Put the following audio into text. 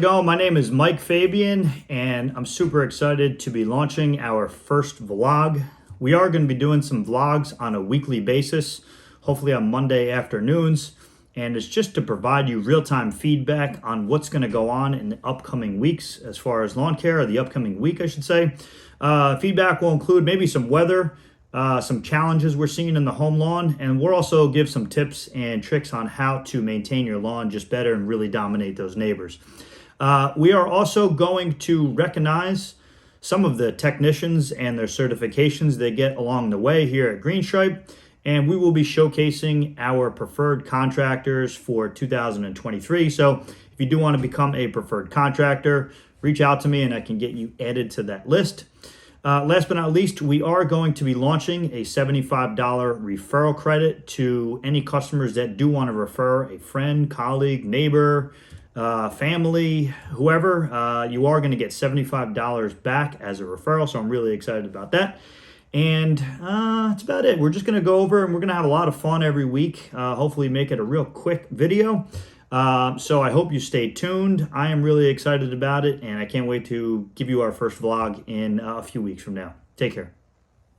going? My name is Mike Fabian, and I'm super excited to be launching our first vlog. We are going to be doing some vlogs on a weekly basis, hopefully on Monday afternoons, and it's just to provide you real-time feedback on what's going to go on in the upcoming weeks as far as lawn care, or the upcoming week, I should say. Feedback will include maybe some weather, some challenges we're seeing in the home lawn, and we'll also give some tips and tricks on how to maintain your lawn just better and really dominate those neighbors. We are also going to recognize some of the technicians and their certifications they get along the way here at Greenstripe, and we will be showcasing our preferred contractors for 2023. So if you do want to become a preferred contractor, reach out to me and I can get you added to that list. Last but not least, we are going to be launching a $75 referral credit to any customers that do want to refer a friend, colleague, neighbor, family, whoever. You are going to get $75 back as a referral, so I'm really excited about that. And that's about it. We're just going to go over and we're going to have a lot of fun every week. Hopefully make it a real quick video. So I hope you stay tuned. I am really excited about it, and I can't wait to give you our first vlog in a few weeks from now. Take care.